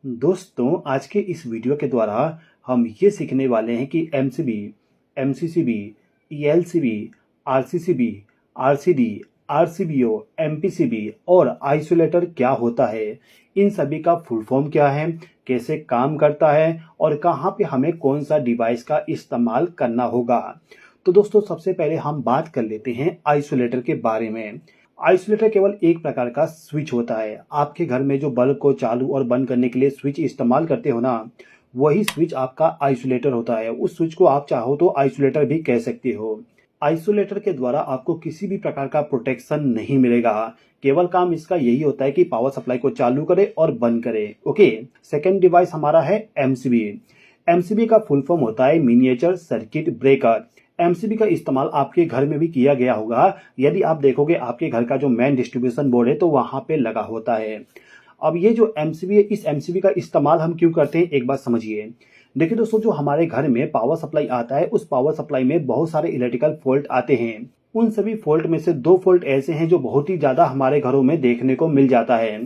दोस्तों, आज के इस वीडियो के द्वारा हम ये सीखने वाले हैं कि MCB, MCCB, ELCB, RCCB, RCD, RCBO, MPCB और आइसोलेटर क्या होता है। इन सभी का फुल फॉर्म क्या है, कैसे काम करता है और कहाँ पे हमें कौन सा डिवाइस का इस्तेमाल करना होगा। तो दोस्तों, सबसे पहले हम बात कर लेते हैं आइसोलेटर के बारे में। आइसोलेटर केवल एक प्रकार का स्विच होता है। आपके घर में जो बल्ब को चालू और बंद करने के लिए स्विच इस्तेमाल करते हो ना, वही स्विच आपका आइसोलेटर होता है। उस स्विच को आप चाहो तो आइसोलेटर भी कह सकते हो। आइसोलेटर के द्वारा आपको किसी भी प्रकार का प्रोटेक्शन नहीं मिलेगा। केवल काम इसका यही होता है कि पावर सप्लाई को चालू करे और बंद करे। ओके। सेकेंड डिवाइस हमारा है एमसीबी। एमसीबी का फुल फॉर्म होता है मिनिएचर सर्किट ब्रेकर। एमसीबी का इस्तेमाल आपके घर में भी किया गया होगा। यदि आप देखोगे आपके घर का जो मेन डिस्ट्रीब्यूशन बोर्ड है तो वहां पे लगा होता है। अब ये जो एमसीबी है, इस एमसीबी का इस्तेमाल हम क्यों करते हैं, एक बात समझिए। देखिए दोस्तों, जो हमारे घर में पावर सप्लाई आता है, उस पावर सप्लाई में बहुत सारे इलेक्ट्रिकल फॉल्ट आते हैं। उन सभी फॉल्ट में से दो फॉल्ट ऐसे हैं जो बहुत ही ज्यादा हमारे घरों में देखने को मिल जाता है।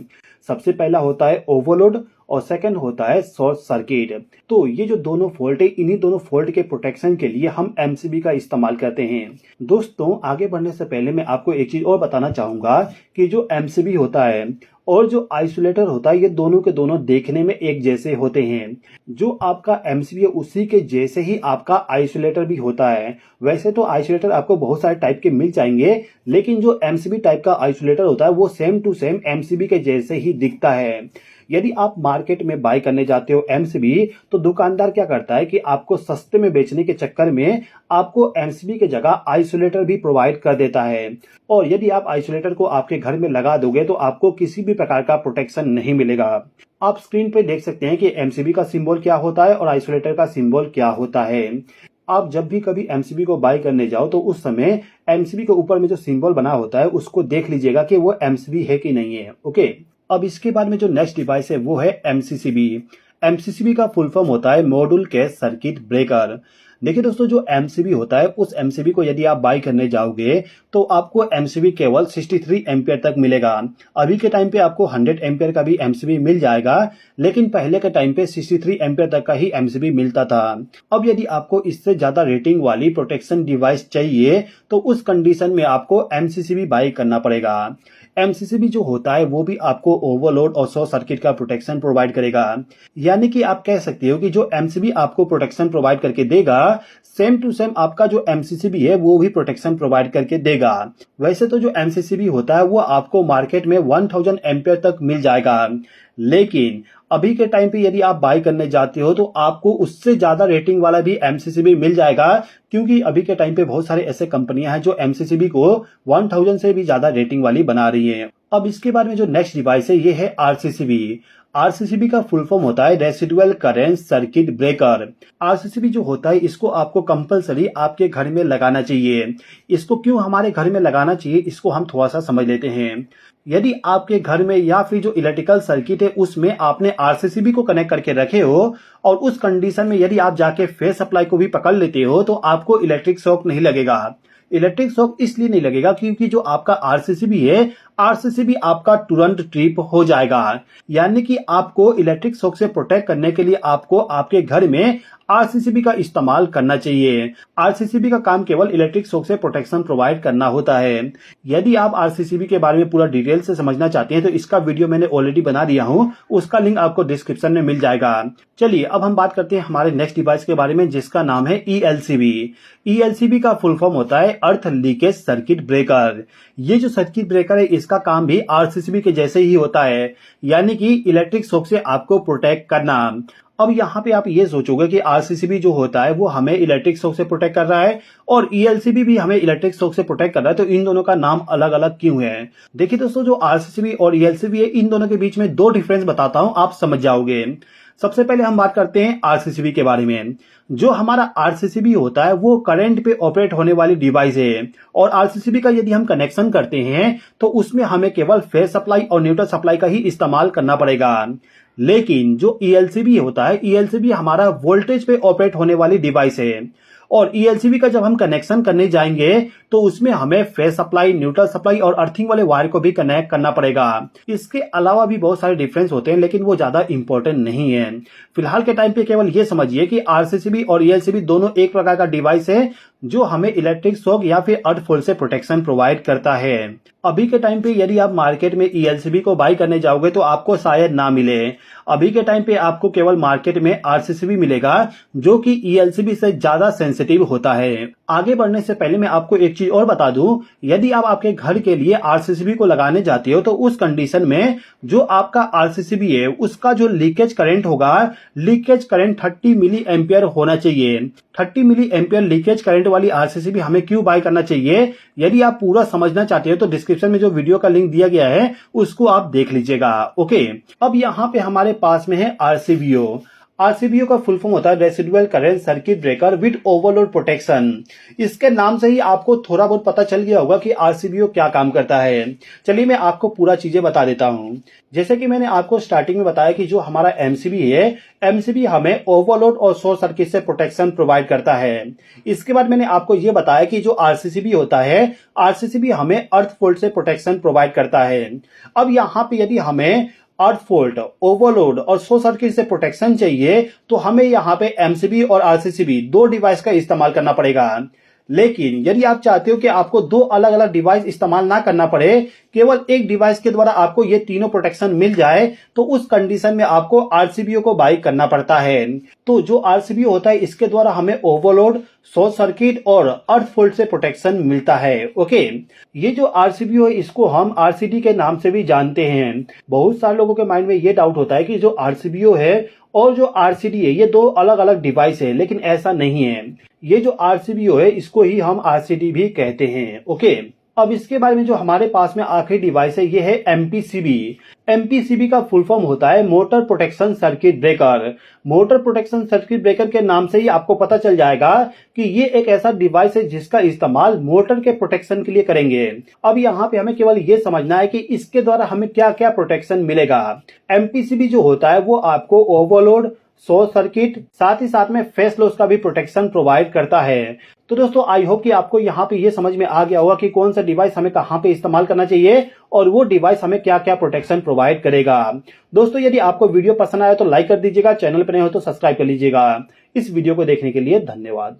सबसे पहला होता है ओवरलोड और सेकंड होता है शॉर्ट सर्किट। तो ये जो दोनों फॉल्ट है, इन्हीं दोनों फॉल्ट के प्रोटेक्शन के लिए हम एमसीबी का इस्तेमाल करते हैं। दोस्तों, आगे बढ़ने से पहले मैं आपको एक चीज और बताना चाहूंगा कि जो एमसीबी होता है और जो आइसोलेटर होता है, ये दोनों के दोनों देखने में एक जैसे होते हैं। जो आपका एमसीबी है उसी के जैसे ही आपका आइसोलेटर भी होता है। वैसे तो आइसोलेटर आपको बहुत सारे टाइप के मिल जाएंगे, लेकिन जो एमसीबी टाइप का आइसोलेटर होता है वो सेम टू सेम एमसीबी के जैसे ही दिखता है। यदि आप मार्केट में बाय करने जाते हो एमसीबी, तो दुकानदार क्या करता है कि आपको सस्ते में बेचने के चक्कर में आपको एमसीबी की जगह आइसोलेटर भी प्रोवाइड कर देता है। और यदि आप आइसोलेटर को आपके घर में लगा दोगे तो आपको किसी भी प्रकार का प्रोटेक्शन नहीं मिलेगा। आप स्क्रीन पे देख सकते हैं कि एमसीबी का सिंबल क्या होता है और आइसोलेटर का सिंबल क्या होता है। आप जब भी कभी एमसीबी को बाय करने जाओ तो उस समय एमसीबी के ऊपर में जो सिंबल बना होता है उसको देख लीजिएगा कि वो एमसीबी है कि नहीं है। ओके। अब इसके बाद में जो नेक्स्ट डिवाइस है वो है एमसीसीबी। एमसीसीबी का फुल फॉर्म होता है मॉड्यूल केस सर्किट ब्रेकर। देखिए दोस्तों, जो एमसीबी होता है उस एमसीबी को यदि आप बाय करने जाओगे तो आपको एमसीबी केवल 63 एम्पियर तक मिलेगा। अभी के टाइम पे आपको 100 एम्पियर का भी एमसीबी मिल जाएगा, लेकिन पहले के टाइम पे 63 एम्पियर तक का ही एमसीबी मिलता था। अब यदि आपको इससे ज्यादा रेटिंग वाली प्रोटेक्शन डिवाइस चाहिए तो उस कंडीशन में आपको एमसीसीबी बाय करना पड़ेगा। एमसीसीबी जो होता है वो भी आपको ओवरलोड और शॉर्ट सर्किट का प्रोटेक्शन प्रोवाइड करेगा। यानी कि आप कह सकते हो कि जो एमसीबी आपको प्रोटेक्शन प्रोवाइड करके देगा, सेम टू सेम आपका जो एमसीसीबी है वो भी प्रोटेक्शन प्रोवाइड करके देगा। वैसे तो जो एमसीसीबी होता है वो आपको मार्केट में 1000 एम्पियर तक मिल जाएगा, लेकिन अभी के टाइम पे यदि आप बाय करने जाते हो तो आपको उससे ज्यादा रेटिंग वाला भी एमसीसीबी मिल जाएगा, क्योंकि अभी के टाइम पे बहुत सारे ऐसे कंपनियां हैं जो एमसीसीबी को 1000 से भी ज्यादा रेटिंग वाली बना रही है। अब इसके बाद में जो नेक्स्ट डिवाइस है ये है आरसीसीबी। आरसीसीबी का फुल फॉर्म होता है residual current circuit breaker. RCCB जो होता है इसको आपको कंपलसरी आपके घर में लगाना चाहिए। इसको क्यों हमारे घर में लगाना चाहिए, इसको हम थोड़ा सा समझ लेते हैं। यदि आपके घर में या फिर जो इलेक्ट्रिकल सर्किट है उसमें आपने आरसीसीबी को कनेक्ट करके रखे हो और उस कंडीशन में यदि आप जाके फेस सप्लाई को भी पकड़ लेते हो तो आपको इलेक्ट्रिक शॉक नहीं लगेगा। इलेक्ट्रिक शॉक इसलिए नहीं लगेगा क्योंकि जो आपका आरसीसीबी है, आरसीसीबी आपका तुरंत ट्रिप हो जाएगा। यानी कि आपको इलेक्ट्रिक शॉक से प्रोटेक्ट करने के लिए आपको आपके घर में आरसीसीबी का इस्तेमाल करना चाहिए। आरसीसीबी का काम केवल इलेक्ट्रिक शॉक से प्रोटेक्शन प्रोवाइड करना होता है। यदि आप आरसीसीबी के बारे में पूरा डिटेल से समझना चाहते हैं तो इसका वीडियो मैंने ऑलरेडी बना दिया हूं, उसका लिंक आपको डिस्क्रिप्शन में मिल जाएगा। चलिए अब हम बात करते हैं हमारे नेक्स्ट डिवाइस के बारे में, जिसका नाम है ईएलसीबी। ईएलसीबी का फुल फॉर्म होता है अर्थ लीकेज सर्किट ब्रेकर। ये जो सर्किट ब्रेकर है इसका काम भी आरसीसीबी के जैसे ही होता है, यानी कि इलेक्ट्रिक शॉक से आपको प्रोटेक्ट करना। अब यहाँ पे आप ये सोचोगे कि आरसीसीबी जो होता है वो हमें इलेक्ट्रिक शॉक से प्रोटेक्ट कर रहा है और ईएलसीबी भी हमें इलेक्ट्रिक शॉक से प्रोटेक्ट कर रहा है, तो इन दोनों का नाम अलग अलग क्यों है। देखिए दोस्तों, जो आरसीसीबी और ईएलसीबी है इन दोनों के बीच में दो डिफरेंस बताता हूं, आप समझ जाओगे। सबसे पहले हम बात करते हैं आरसीसीबी के बारे में। जो हमारा आरसीसीबी होता है वो करंट पे ऑपरेट होने वाली डिवाइस है और आरसीसीबी का यदि हम कनेक्शन करते हैं तो उसमें हमें केवल फेज सप्लाई और न्यूट्रल सप्लाई का ही इस्तेमाल करना पड़ेगा। लेकिन जो ईएलसीबी होता है, ईएलसीबी हमारा वोल्टेज पे ऑपरेट होने वाली डिवाइस है और ईएलसीबी का जब हम कनेक्शन करने जाएंगे तो उसमें हमें फेस सप्लाई, न्यूट्रल सप्लाई और अर्थिंग वाले वायर को भी कनेक्ट करना पड़ेगा। इसके अलावा भी बहुत सारे डिफरेंस होते हैं, लेकिन वो ज्यादा इंपॉर्टेंट नहीं है। फिलहाल के टाइम पे केवल ये समझिए कि आरसीसीबी और ईएलसीबी दोनों एक प्रकार का डिवाइस है जो हमें इलेक्ट्रिक शॉक या फिर अर्थफॉल से प्रोटेक्शन प्रोवाइड करता है। अभी के टाइम पे यदि आप मार्केट में ईएलसीबी को बाई करने जाओगे तो आपको शायद ना मिले। अभी के टाइम पे आपको केवल मार्केट में आरसीसीबी मिलेगा जो कि ईएलसीबी से ज्यादा सेंसिटिव होता है। आगे बढ़ने से पहले मैं आपको एक चीज और बता दूं, यदि आप आपके घर के लिए आरसीसीबी को लगाने जाते हो तो उस कंडीशन में जो आपका आरसीसीबी है उसका जो लीकेज करंट होगा, लीकेज करंट 30 मिली एम्पियर होना चाहिए। 30 मिली एम्पियर लीकेज करंट वाली आरसीसीबी हमें क्यों बाय करना चाहिए, यदि आप पूरा समझना चाहते हो तो डिस्क्रिप्शन में जो वीडियो का लिंक दिया गया है उसको आप देख लीजिएगा। ओके, अब यहाँ पे हमारे पास में है आरसीबीओ। आरसीबीओ का फुल फॉर्म होता है residual current circuit breaker with overload protection. इसके नाम से ही आपको थोड़ा बहुत पता चल गया होगा कि आरसीबीओ क्या काम करता है। चलिए मैं आपको पूरा चीजें बता देता हूं। जैसे कि मैंने आपको स्टार्टिंग में बताया कि जो हमारा एमसीबी है, एमसीबी हमें ओवरलोड और शॉर्ट सर्किट से प्रोटेक्शन प्रोवाइड करता है। इसके बाद मैंने आपको यह बताया कि जो आरसीसीबी होता है, आरसीसीबी हमें अर्थ फॉल्ट से प्रोटेक्शन प्रोवाइड करता है। अब यहाँ पे यदि हमें अर्थ फॉल्ट, ओवरलोड और शॉर्ट सर्किट से प्रोटेक्शन चाहिए तो हमें यहाँ पे एमसीबी और आरसीसीबी दो डिवाइस का इस्तेमाल करना पड़ेगा। लेकिन यदि आप चाहते हो कि आपको दो अलग अलग डिवाइस इस्तेमाल ना करना पड़े, केवल एक डिवाइस के द्वारा आपको ये तीनों प्रोटेक्शन मिल जाए, तो उस कंडीशन में आपको आरसीबीओ को बाई करना पड़ता है। तो जो आरसीबीओ होता है इसके द्वारा हमें ओवरलोड, शॉर्ट सर्किट और अर्थ फॉल्ट से प्रोटेक्शन मिलता है। ओके, ये जो आरसीबीओ है इसको हम आरसीडी के नाम से भी जानते हैं। बहुत सारे लोगों के माइंड में ये डाउट होता है कि जो आरसीबीओ है और जो आरसीडी है ये दो अलग अलग डिवाइस है, लेकिन ऐसा नहीं है। ये जो आरसीबीओ है इसको ही हम आरसीडी भी कहते हैं। ओके, अब इसके बारे में जो हमारे पास में आखिरी डिवाइस है ये है एमपीसीबी। एमपीसीबी का फुल फॉर्म होता है motor protection circuit breaker. Motor protection circuit breaker के नाम से ही आपको पता चल जाएगा कि ये एक ऐसा डिवाइस है जिसका इस्तेमाल मोटर के प्रोटेक्शन के लिए करेंगे। अब यहाँ पे हमें केवल ये समझना है कि इसके द्वारा हमें क्या क्या प्रोटेक्शन मिलेगा। एमपीसीबी जो होता है वो आपको ओवरलोड, शॉर्ट सर्किट, साथ ही साथ में फेस लॉस का भी प्रोटेक्शन प्रोवाइड करता है। तो दोस्तों आई होप कि आपको यहाँ पे ये समझ में आ गया होगा कि कौन सा डिवाइस हमें कहाँ पे इस्तेमाल करना चाहिए और वो डिवाइस हमें क्या क्या प्रोटेक्शन प्रोवाइड करेगा। दोस्तों यदि आपको वीडियो पसंद आया तो लाइक कर दीजिएगा, चैनल पर नए हो तो सब्सक्राइब कर लीजिएगा। इस वीडियो को देखने के लिए धन्यवाद।